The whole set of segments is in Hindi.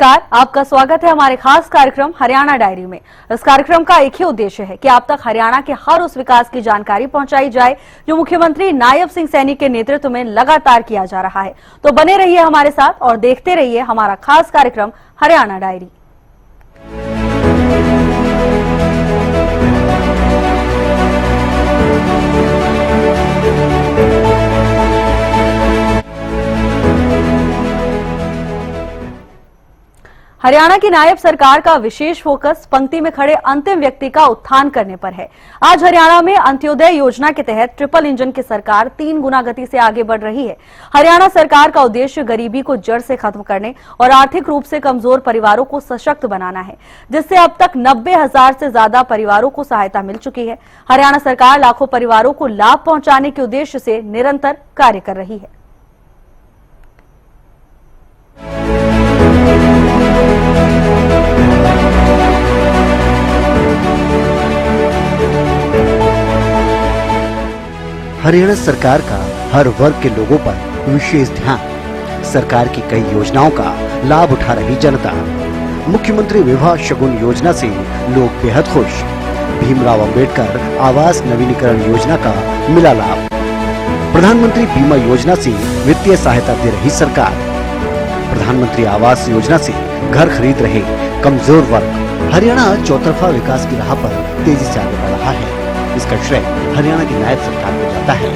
नमस्कार, आपका स्वागत है हमारे खास कार्यक्रम हरियाणा डायरी में। इस कार्यक्रम का एक ही उद्देश्य है कि आप तक हरियाणा के हर उस विकास की जानकारी पहुंचाई जाए जो मुख्यमंत्री नायब सिंह सैनी के नेतृत्व में लगातार किया जा रहा है। तो बने रहिए हमारे साथ और देखते रहिए हमारा खास कार्यक्रम हरियाणा डायरी। हरियाणा की नायब सरकार का विशेष फोकस पंक्ति में खड़े अंतिम व्यक्ति का उत्थान करने पर है। आज हरियाणा में अंत्योदय योजना के तहत ट्रिपल इंजन की सरकार 3 गुना गति से आगे बढ़ रही है। हरियाणा सरकार का उद्देश्य गरीबी को जड़ से खत्म करने और आर्थिक रूप से कमजोर परिवारों को सशक्त बनाना है, जिससे अब तक 90,000 से ज्यादा परिवारों को सहायता मिल चुकी है। हरियाणा सरकार लाखों परिवारों को लाभ पहुंचाने के उद्देश्य से निरंतर कार्य कर रही है। हरियाणा सरकार का हर वर्ग के लोगों पर विशेष ध्यान। सरकार की कई योजनाओं का लाभ उठा रही जनता। मुख्यमंत्री विवाह शगुन योजना से लोग बेहद खुश। भीमराव अंबेडकर आवास नवीनीकरण योजना का मिला लाभ। प्रधानमंत्री बीमा योजना से वित्तीय सहायता दे रही सरकार। प्रधानमंत्री आवास योजना से घर खरीद रहे कमजोर वर्ग। हरियाणा चौतरफा विकास की राह पर तेजी से आगे बढ़ रहा है। इसका श्रेय हरियाणा की नायब सरकार को जाता है।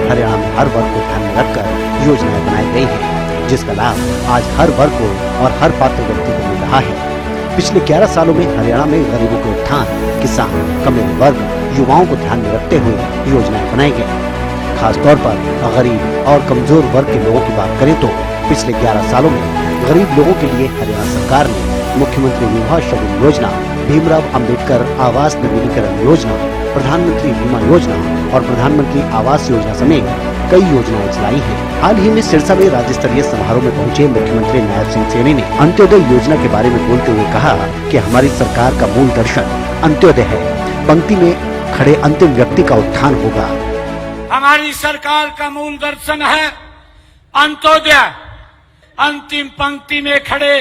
हरियाणा में हर वर्ग को ध्यान में रखकर योजनाएं बनाई गई हैं, जिसका लाभ आज हर वर्ग को और हर पात्र व्यक्ति को मिल रहा है। पिछले 11 सालों में हरियाणा में गरीबों के उत्थान, किसान, कमजोर वर्ग, युवाओं को ध्यान में रखते हुए योजनाएं बनाई गई। खासतौर पर गरीब और कमजोर वर्ग के लोगों की बात करें तो पिछले 11 सालों में गरीब लोगों के लिए हरियाणा सरकार ने मुख्यमंत्री विवाह शगुन योजना, भीमराव अंबेडकर आवास नवीनीकरण योजना, प्रधानमंत्री बीमा योजना और प्रधानमंत्री आवास योजना समेत कई योजनाएं चलाई हैं। हाल ही में सिरसा में राज्य स्तरीय समारोह में पहुंचे मुख्यमंत्री नायब सिंह सैनी ने अंत्योदय योजना के बारे में बोलते हुए कहा कि हमारी सरकार का मूल दर्शन अंत्योदय है। पंक्ति में खड़े अंतिम व्यक्ति का उत्थान होगा। हमारी सरकार का मूल दर्शन है अंत्योदय। अंतिम पंक्ति में खड़े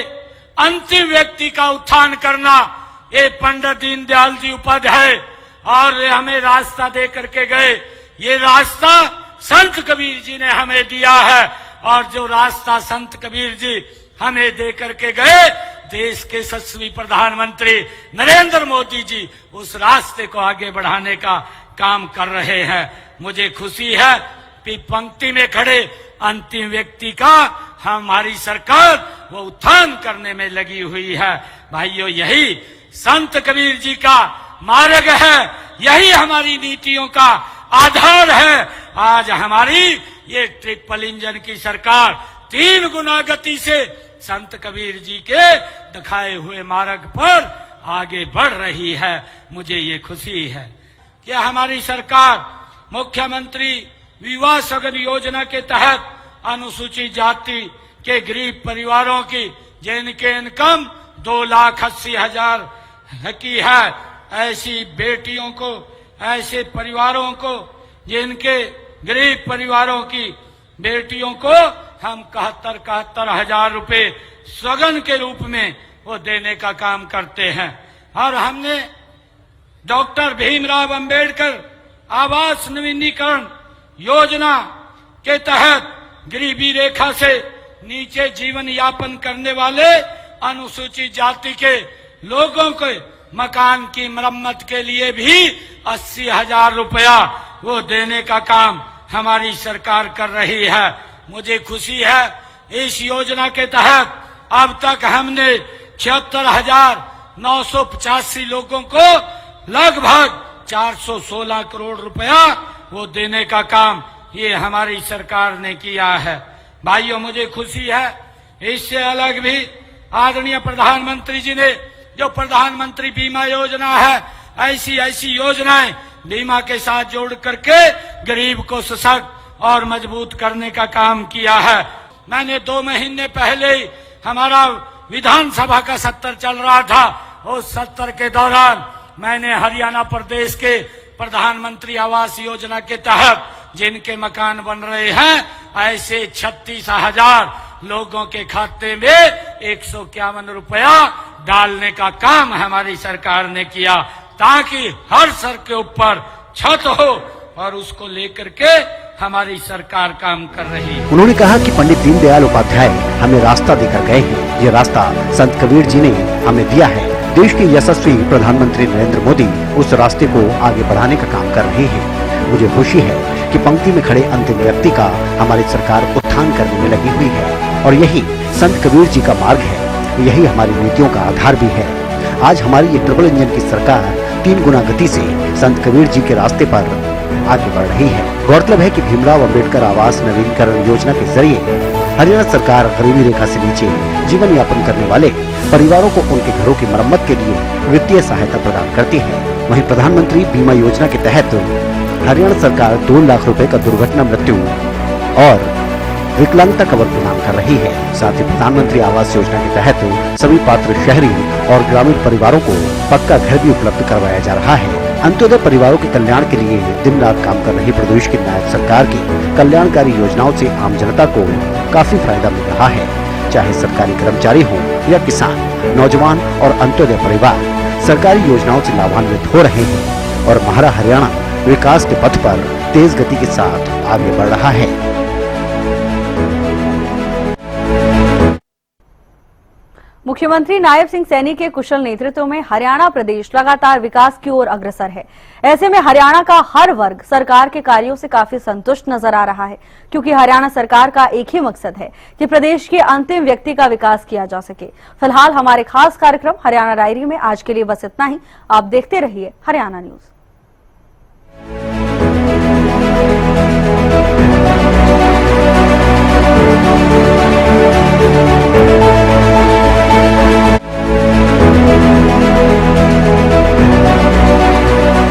अंतिम व्यक्ति का उत्थान करना, ये पंडित दीनदयाल जी उपाध्याय और हमें रास्ता दे करके गए। ये रास्ता संत कबीर जी ने हमें दिया है, और जो रास्ता संत कबीर जी हमें दे करके गए, देश के यशस्वी प्रधानमंत्री नरेंद्र मोदी जी उस रास्ते को आगे बढ़ाने का काम कर रहे हैं। मुझे खुशी है कि पंक्ति में खड़े अंतिम व्यक्ति का हमारी सरकार वो उत्थान करने में लगी हुई है। भाइयों, यही संत कबीर जी का मार्ग है, यही हमारी नीतियों का आधार है। आज हमारी ये ट्रिपल इंजन की सरकार 3 गुना गति से संत कबीर जी के दिखाए हुए मार्ग पर आगे बढ़ रही है। मुझे ये खुशी है कि हमारी सरकार मुख्यमंत्री विवाह शगुन योजना के तहत अनुसूचित जाति के गरीब परिवारों की जिनके इनकम 2,80,000 की है, ऐसी बेटियों को, ऐसे परिवारों को, जिनके गरीब परिवारों की बेटियों को हम 71,000 रुपए सगन के रूप में वो देने का काम करते हैं। और हमने डॉक्टर भीमराव अंबेडकर आवास नवीनीकरण योजना के तहत गरीबी रेखा से नीचे जीवन यापन करने वाले अनुसूचित जाति के लोगों को मकान की मरम्मत के लिए भी 80,000 रुपया वो देने का काम हमारी सरकार कर रही है। मुझे खुशी है इस योजना के तहत अब तक हमने 76,985 लोगों को लगभग 416 करोड़ रुपया वो देने का काम ये हमारी सरकार ने किया है। भाइयों, मुझे खुशी है इससे अलग भी आदरणीय प्रधानमंत्री जी ने जो प्रधानमंत्री बीमा योजना है, ऐसी योजनाएं बीमा के साथ जोड़ करके गरीब को सशक्त और मजबूत करने का काम किया है। मैंने 2 महीने पहले ही हमारा विधानसभा का सत्र चल रहा था, उस सत्र के दौरान मैंने हरियाणा प्रदेश के प्रधानमंत्री आवास योजना के तहत जिनके मकान बन रहे हैं, ऐसे 36,000 लोगों के खाते में 151 रुपया डालने का काम हमारी सरकार ने किया, ताकि हर सर के ऊपर छत हो, और उसको लेकर के हमारी सरकार काम कर रही है। उन्होंने कहा कि पंडित दीनदयाल उपाध्याय हमें रास्ता देकर गए हैं। ये रास्ता संत कबीर जी ने हमें दिया है। देश के यशस्वी प्रधानमंत्री नरेंद्र मोदी उस रास्ते को आगे बढ़ाने का काम कर रहे हैं। मुझे खुशी है कि पंक्ति में खड़े अंतिम व्यक्ति का हमारी सरकार उत्थान करने में लगी हुई है, और यही संत कबीर जी का मार्ग है, यही हमारी नीतियों का आधार भी है। आज हमारी ये ट्रिपल इंजन की सरकार 3 गुना गति से संत कबीर जी के रास्ते पर आगे बढ़ रही है। गौरतलब है कि भीमराव अंबेडकर आवास नवीनीकरण योजना के जरिए हरियाणा सरकार गरीबी रेखा से नीचे जीवन यापन करने वाले परिवारों को उनके घरों की मरम्मत के लिए वित्तीय सहायता प्रदान करती है। वहीं प्रधानमंत्री बीमा योजना के तहत हरियाणा सरकार 2 लाख रुपए का दुर्घटना मृत्यु और विकलांगता कवर प्रदान कर रही है। साथ ही प्रधानमंत्री आवास योजना के तहत सभी पात्र शहरी और ग्रामीण परिवारों को पक्का घर भी उपलब्ध करवाया जा रहा है। अंत्योदय परिवारों के कल्याण के लिए दिन रात काम कर रही प्रदेश की नायब सरकार की कल्याणकारी योजनाओं से आम जनता को काफी फायदा मिल रहा है। चाहे सरकारी कर्मचारी हो या किसान, नौजवान और अंत्योदय परिवार सरकारी योजनाओं से लाभान्वित हो रहे हैं, और हमारा हरियाणा विकास के पथ पर तेज गति के साथ आगे बढ़ रहा है। मुख्यमंत्री नायब सिंह सैनी के कुशल नेतृत्व में हरियाणा प्रदेश लगातार विकास की ओर अग्रसर है। ऐसे में हरियाणा का हर वर्ग सरकार के कार्यों से काफी संतुष्ट नजर आ रहा है, क्योंकि हरियाणा सरकार का एक ही मकसद है कि प्रदेश के अंतिम व्यक्ति का विकास किया जा सके। फिलहाल हमारे खास कार्यक्रम हरियाणा डायरी में आज के लिए बस इतना ही। आप देखते रहिए हरियाणा न्यूज।